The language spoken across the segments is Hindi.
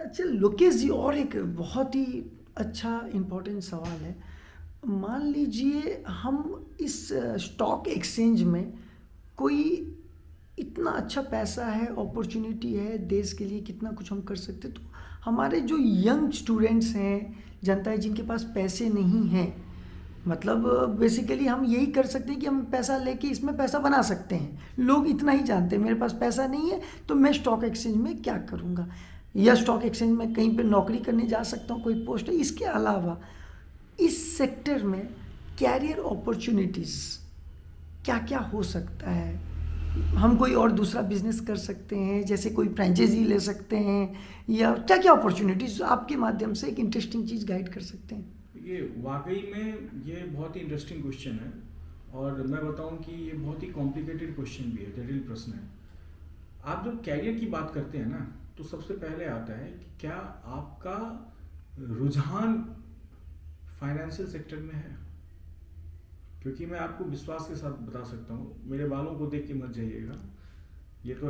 अच्छा लोकेश जी, और एक बहुत ही अच्छा इम्पोर्टेंट सवाल है। मान लीजिए हम इस स्टॉक एक्सचेंज में कोई इतना अच्छा पैसा है, अपॉर्चुनिटी है, देश के लिए कितना कुछ हम कर सकते, तो हमारे जो यंग स्टूडेंट्स हैं, जनता है जिनके पास पैसे नहीं हैं, मतलब बेसिकली हम यही कर सकते हैं कि हम पैसा लेके इसमें पैसा बना सकते हैं। लोग इतना ही जानते हैं मेरे पास पैसा नहीं है तो मैं स्टॉक एक्सचेंज में क्या करूँगा, या स्टॉक एक्सचेंज में कहीं पे नौकरी करने जा सकता हूँ, कोई पोस्ट है। इसके अलावा इस सेक्टर में कैरियर अपॉर्चुनिटीज़ क्या क्या हो सकता है? हम कोई और दूसरा बिजनेस कर सकते हैं, जैसे कोई फ्रेंचाइजी ले सकते हैं, या क्या क्या अपॉर्चुनिटीज़ आपके माध्यम से एक इंटरेस्टिंग चीज़ गाइड कर सकते हैं? ये वाकई में ये बहुत ही इंटरेस्टिंग क्वेश्चन है, और मैं बताऊं कि ये बहुत ही कॉम्प्लिकेटेड क्वेश्चन भी है, जटिल प्रश्न है। आप जब कैरियर की बात करते हैं ना, तो सबसे पहले आता है कि क्या आपका रुझान फाइनेंशियल सेक्टर में है। क्योंकि मैं आपको विश्वास के साथ बता सकता हूँ, मेरे बालों को देख के मत जाइएगा, ये तो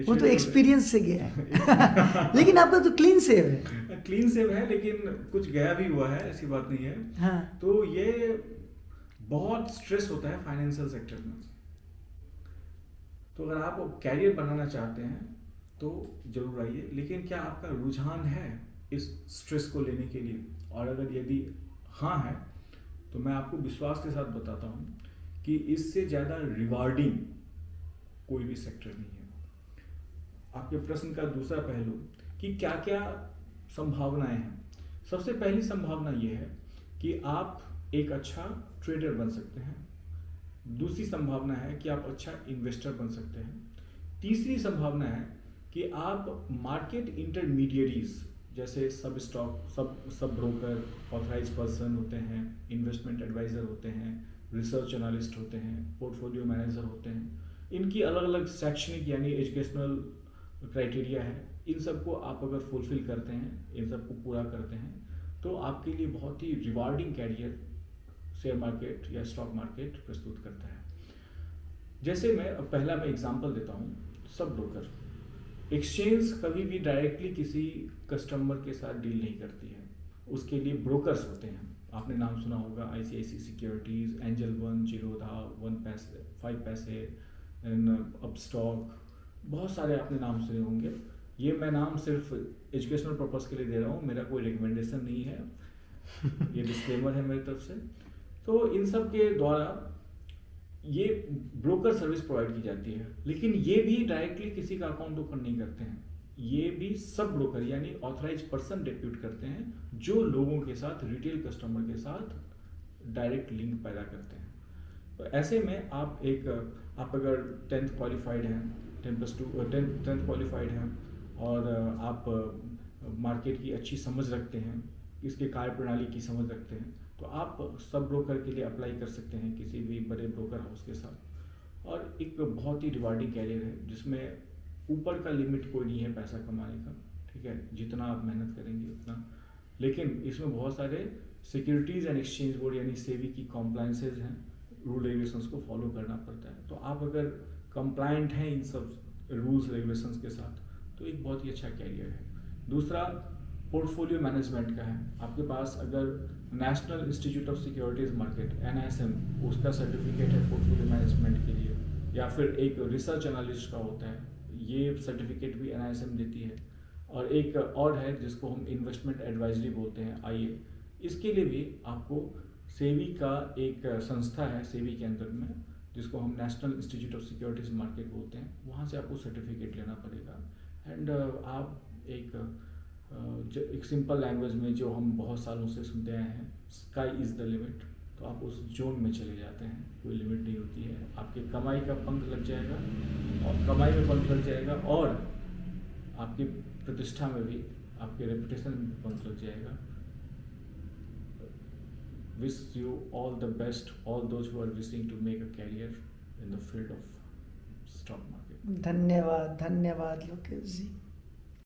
वो तो एक्सपीरियंस से गया है लेकिन आपका तो क्लीन सेव है। क्लीन सेव है, लेकिन कुछ गया भी हुआ है, ऐसी बात नहीं है। हाँ। तो ये बहुत स्ट्रेस होता है फाइनेंशियल सेक्टर में। तो अगर आप कैरियर बनाना चाहते हैं तो जरूर आइए, लेकिन क्या आपका रुझान है इस स्ट्रेस को लेने के लिए? और अगर यदि हाँ है, तो मैं आपको विश्वास के साथ बताता हूँ कि इससे ज़्यादा रिवार्डिंग कोई भी सेक्टर नहीं है। आपके प्रश्न का दूसरा पहलू कि क्या क्या संभावनाएं हैं। सबसे पहली संभावना यह है कि आप एक अच्छा ट्रेडर बन सकते हैं। दूसरी संभावना है कि आप अच्छा इन्वेस्टर बन सकते हैं। तीसरी संभावना है कि आप मार्केट इंटरमीडिएरीज, जैसे सब stock sub broker, authorise person होते हैं, इन्वेस्टमेंट एडवाइज़र होते हैं, रिसर्च एनालिस्ट होते हैं, पोर्टफोलियो मैनेजर होते हैं। इनकी अलग अलग शैक्षणिक यानी एजुकेशनल क्राइटेरिया है। इन सबको आप अगर फुलफिल करते हैं, इन सबको पूरा करते हैं, तो आपके लिए बहुत ही रिवार्डिंग कैरियर शेयर मार्केट या स्टॉक मार्केट प्रस्तुत करता है। जैसे मैं एग्जांपल देता हूँ, सब ब्रोकर। एक्सचेंज कभी भी डायरेक्टली किसी कस्टमर के साथ डील नहीं करती है, उसके लिए ब्रोकर्स होते हैं। आपने नाम सुना होगा ICICI securities, angel one, Zerodha, 5 पैसे, अपस्टॉक, बहुत सारे आपने नाम सुने होंगे। ये मैं नाम सिर्फ एजुकेशनल पर्पज़ के लिए दे रहा हूँ, मेरा कोई रिकमेंडेशन नहीं है, ये डिस्क्लेमर है मेरी तरफ से। तो इन सब के द्वारा ये ब्रोकर सर्विस प्रोवाइड की जाती है, लेकिन ये भी डायरेक्टली किसी का अकाउंट ओपन नहीं करते हैं। ये भी सब ब्रोकर यानी ऑथराइज पर्सन डिप्यूट करते हैं, जो लोगों के साथ, रिटेल कस्टमर के साथ डायरेक्ट लिंक पैदा करते हैं। तो ऐसे में आप अगर 10th क्वालिफाइड हैं, 10th क्वालिफाइड हैं, और आप मार्केट की अच्छी समझ रखते हैं, इसके कार्य प्रणाली की समझ रखते हैं, तो आप सब ब्रोकर के लिए अप्लाई कर सकते हैं किसी भी बड़े ब्रोकर हाउस के साथ। और एक बहुत ही रिवार्डिंग कैरियर है, जिसमें ऊपर का लिमिट कोई नहीं है पैसा कमाने का, ठीक है, जितना आप मेहनत करेंगे उतना। लेकिन इसमें बहुत सारे सिक्योरिटीज़ एंड एक्सचेंज बोर्ड यानी सेबी की कॉम्प्लाइंसेज हैं, रूल रेगुलेशंस को फॉलो करना पड़ता है। तो आप अगर कंप्लाइंट हैं इन सब रूल्स रेगुलेशंस के साथ, तो एक बहुत ही अच्छा कैरियर है। दूसरा पोर्टफोलियो मैनेजमेंट का है। आपके पास अगर national institute of securities market NISM उसका सर्टिफिकेट है पोर्टफोलियो मैनेजमेंट के लिए, या फिर एक रिसर्च एनालिस्ट का होता है, ये सर्टिफिकेट भी NISM देती है। और एक और है जिसको हम इन्वेस्टमेंट एडवाइजरी बोलते हैं, IA, इसके लिए भी आपको सेबी का एक संस्था है सेबी के अंदर में, जिसको हम national institute of securities market बोलते हैं, वहाँ से आपको सर्टिफिकेट लेना पड़ेगा। एंड आप एक सिंपल लैंग्वेज में जो हम बहुत सालों से सुनते आए हैं, स्काई इज़ द लिमिट, तो आप उस जोन में चले जाते हैं, कोई लिमिट नहीं होती है। आपके कमाई का पंख लग जाएगा, और कमाई में पंख लग जाएगा, और आपकी प्रतिष्ठा में भी, आपके रेपुटेशन में पंख लग जाएगा। Wish you all the best, all those who are wishing to make a career in the field of stock market. धन्यवाद, धन्यवाद लोकेश जी।